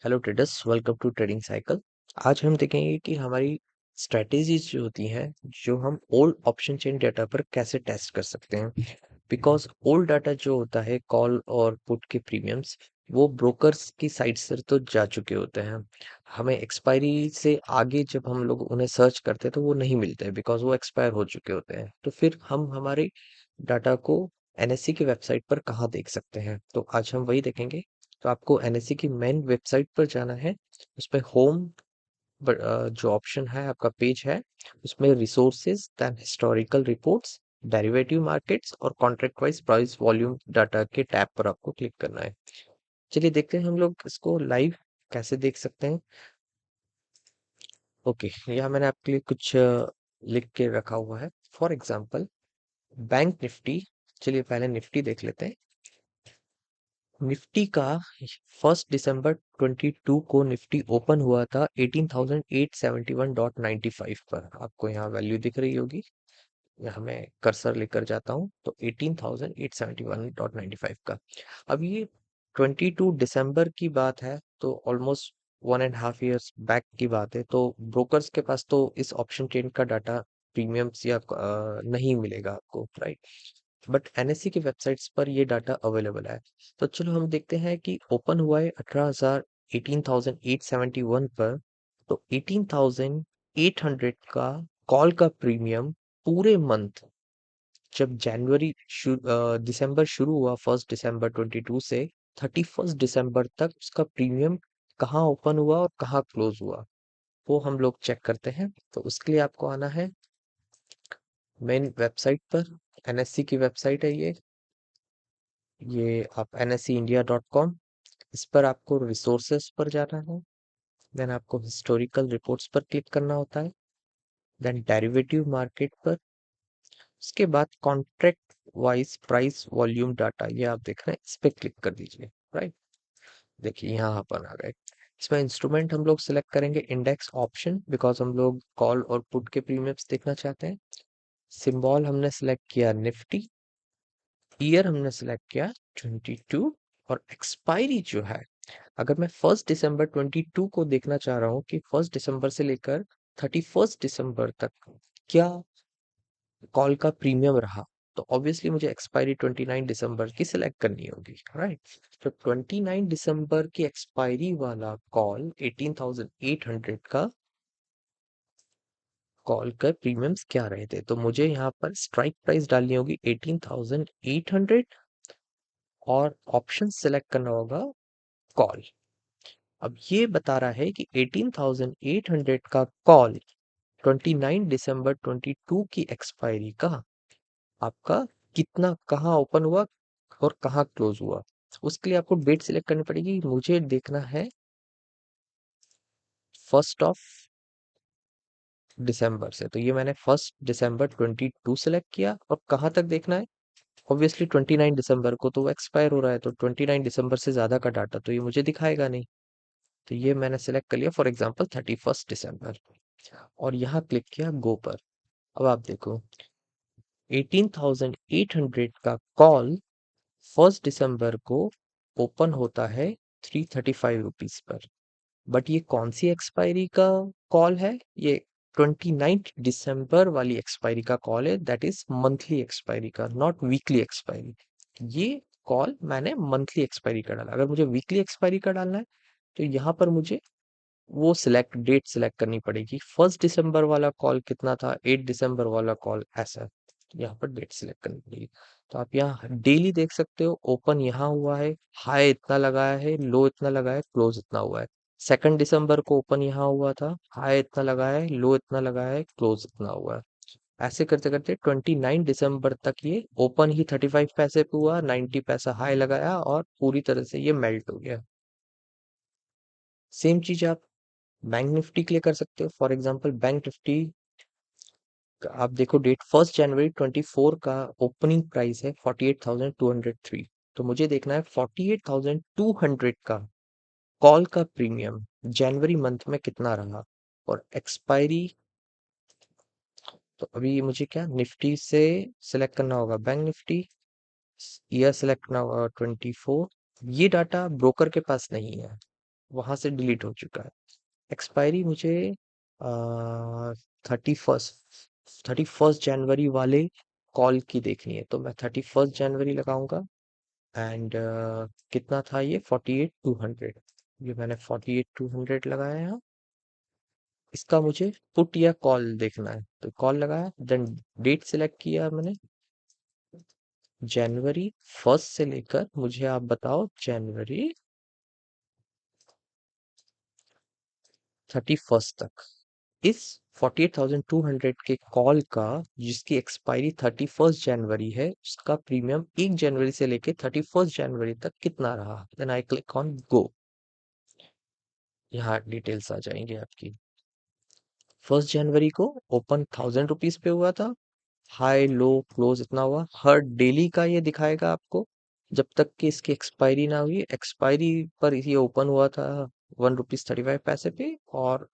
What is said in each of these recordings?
Hello traders, welcome to trading cycle. आज हम देखेंगे कि हमारी स्ट्रेटेजीज जो होती हैं, जो हम ओल्ड ऑप्शन चेन डाटा पर कैसे टेस्ट कर सकते हैं। बिकॉज ओल्ड डाटा जो होता है कॉल और पुट के प्रीमियम्स, वो ब्रोकर्स की साइट से तो जा चुके होते हैं। हमें एक्सपायरी से आगे जब हम लोग उन्हें सर्च करते हैं तो वो नहीं मिलते, बिकॉज वो एक्सपायर हो चुके होते हैं। तो फिर हम हमारे डाटा को एनएससी की वेबसाइट पर कहाँ देख सकते हैं, तो आज हम वही देखेंगे। तो आपको एनएससी की मेन वेबसाइट पर जाना है। उसमें होम जो ऑप्शन है, आपका पेज है, उसमें resources, then historical reports, derivative markets और contract wise price volume data के टैब पर आपको क्लिक करना है। चलिए देखते हैं हम लोग इसको लाइव कैसे देख सकते हैं। ओके, यहाँ मैंने आपके लिए कुछ लिख के रखा हुआ है। For example bank Nifty. चलिए पहले निफ्टी देख लेते हैं। निफ्टी का 1 दिसंबर 22 को निफ्टी ओपन हुआ था 18,871.95 पर। आपको यहाँ वैल्यू दिख रही होगी। यहाँ मैं कर्सर लेकर जाता हूँ तो 18,871.95 का। अब ये 22 दिसंबर की बात है, तो ऑलमोस्ट 1.5 years बैक की बात है। तो ब्रोकर्स के पास तो इस ऑप्शन चेन का डाटा प्रीमियम्स या नहीं मिलेगा आपको, राइट। बट एनएससी की वेबसाइट्स पर ये डाटा अवेलेबल है। तो चलो हम देखते हैं कि ओपन हुआ है 18,871 पर। तो 18,800 का कॉल का प्रीमियम पूरे मंथ, जब दिसंबर शुरू हुआ 1 दिसंबर 22 से 31 दिसंबर तक, उसका प्रीमियम कहाँ ओपन हुआ और कहाँ क्लोज हुआ, वो हम लोग चेक करते हैं। तो उसके लिए आपको आना है मेन वेबसाइट पर। एनएससी की वेबसाइट है ये आप nscindia.com, इस पर आपको रिसोर्सेस पर जाना है। देन आपको हिस्टोरिकल रिपोर्ट्स पर क्लिक करना होता है। देन डेरिवेटिव मार्केट पर। उसके बाद contract wise price volume data, ये आप देख रहे हैं, इस पे क्लिक कर दीजिए। राइट, देखिए यहाँ अपन आ गए। इसमें इंस्ट्रूमेंट हम लोग सिलेक्ट करेंगे इंडेक्स ऑप्शन, बिकॉज हम लोग कॉल और पुट के प्रीमियम्स देखना चाहते हैं। सिंबल हमने सिलेक्ट किया निफ्टी। ईयर हमने सिलेक्ट किया 22। और एक्सपायरी जो है, अगर मैं 1 दिसंबर 22 को देखना चाह रहा हूँ कि 1 दिसंबर से लेकर 31 दिसंबर तक क्या कॉल का प्रीमियम रहा, तो ऑब्वियसली मुझे एक्सपायरी 29 दिसंबर की सिलेक्ट करनी होगी, राइट। तो 29 दिसंबर की एक्सपायरी वाला कॉल 18,800 का कॉल का प्रीमियम्स क्या रहे थे, तो मुझे यहाँ पर स्ट्राइक प्राइस डालनी होगी 18,800 और ऑप्शन सेलेक्ट करना होगा कॉल। अब ये बता रहा है कि 18,800 का कॉल 29 दिसंबर 22 की एक्सपायरी का आपका कितना, कहाँ ओपन हुआ और कहाँ क्लोज हुआ। उसके लिए आपको डेट सिलेक्ट करनी पड़ेगी। मुझे देखना है 1 दिसंबर से, तो ये मैंने 1 दिसंबर 22 सेलेक्ट किया। और कहाँ तक देखना है, ऑब्वियसली 29 दिसंबर को तो वो एक्सपायर हो रहा है, तो 29 दिसंबर से ज्यादा का डाटा तो ये मुझे दिखाएगा नहीं। तो ये मैंने सेलेक्ट कर लिया, फॉर एग्जाम्पल 31 दिसंबर, और यहाँ क्लिक किया गो पर। अब आप देखो 18,800 का कॉल 1 दिसंबर को ओपन होता है 335 रुपीज पर। बट ये कौन सी एक्सपायरी का कॉल है, ये 29 दिसंबर वाली एक्सपायरी का कॉल है। दैट इज मंथली एक्सपायरी का, नॉट वीकली एक्सपायरी। ये कॉल मैंने मंथली एक्सपायरी का डाला। अगर मुझे वीकली एक्सपायरी का डालना है तो यहाँ पर मुझे वो सिलेक्ट डेट सिलेक्ट करनी पड़ेगी। 1 दिसंबर वाला कॉल कितना था, 8 दिसंबर वाला कॉल, ऐसा। तो यहाँ पर डेट सिलेक्ट करनी पड़ेगी। तो आप यहाँ डेली देख सकते हो, ओपन यहाँ हुआ है, हाई इतना लगाया है, लो इतना लगाया है, क्लोज इतना हुआ है। 2 दिसंबर को ओपन यहाँ हुआ था, हाई इतना लगाया है, लो इतना लगाया है, क्लोज इतना हुआ है। ऐसे करते करते 29 दिसंबर तक ये ओपन ही 35 पैसे पे हुआ, 90 पैसा हाई लगाया और पूरी तरह से ये मेल्ट हो गया। सेम चीज आप बैंक निफ्टी के लिए कर सकते हो। फॉर एग्जांपल बैंक निफ्टी आप देखो, डेट 1 जनवरी 24 का ओपनिंग प्राइस है 48,203। तो मुझे देखना है 48,200 का कॉल का प्रीमियम जनवरी मंथ में कितना रहा। और एक्सपायरी, तो अभी मुझे क्या निफ्टी से सिलेक्ट करना होगा बैंक निफ्टी, ईयर सिलेक्ट करना होगा 24। ये डाटा ब्रोकर के पास नहीं है, वहां से डिलीट हो चुका है। एक्सपायरी मुझे 31 वाले कॉल की देखनी है, तो मैं 31 जनवरी लगाऊंगा। एंड कितना था ये? 48,200। ये मैंने 48,200 लगाया है। इसका मुझे पुट या कॉल देखना है, तो कॉल लगाया, देन डेट सिलेक्ट किया मैंने, जनवरी 1 से लेकर, मुझे आप बताओ, जनवरी 31 तक इस 48,200 के कॉल का, जिसकी एक्सपायरी 31 जनवरी है, उसका प्रीमियम 1 जनवरी से लेके 31 जनवरी तक कितना रहा। Then I click on go. यहाँ डिटेल्स आ जाएंगे आपकी। 1 जनवरी को ओपन 1,000 रुपीज पे हुआ था, हाई लो क्लोज इतना हुआ। हर डेली का ये दिखाएगा आपको, जब तक कि इसकी एक्सपायरी ना हुई। एक्सपायरी पर ये ओपन हुआ था 1 रुपीज 35 पैसे पे, और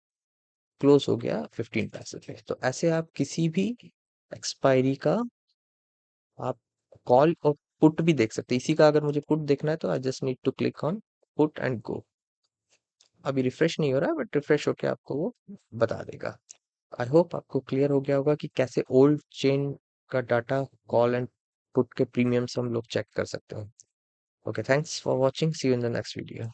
क्लोज हो गया 15 पैसे पे। तो ऐसे आप किसी भी एक्सपायरी का आप कॉल और पुट भी देख सकते हैं। इसी का अगर मुझे पुट देखना है, तो I just need to click on put and go. अभी रिफ्रेश नहीं हो रहा है, बट रिफ्रेश होके आपको वो बता देगा। आई होप आपको क्लियर हो गया होगा कि कैसे ओल्ड चेन का डाटा, कॉल एंड पुट के प्रीमियम्स हम लोग चेक कर सकते हैं। Okay, thanks for watching, see you in the next video.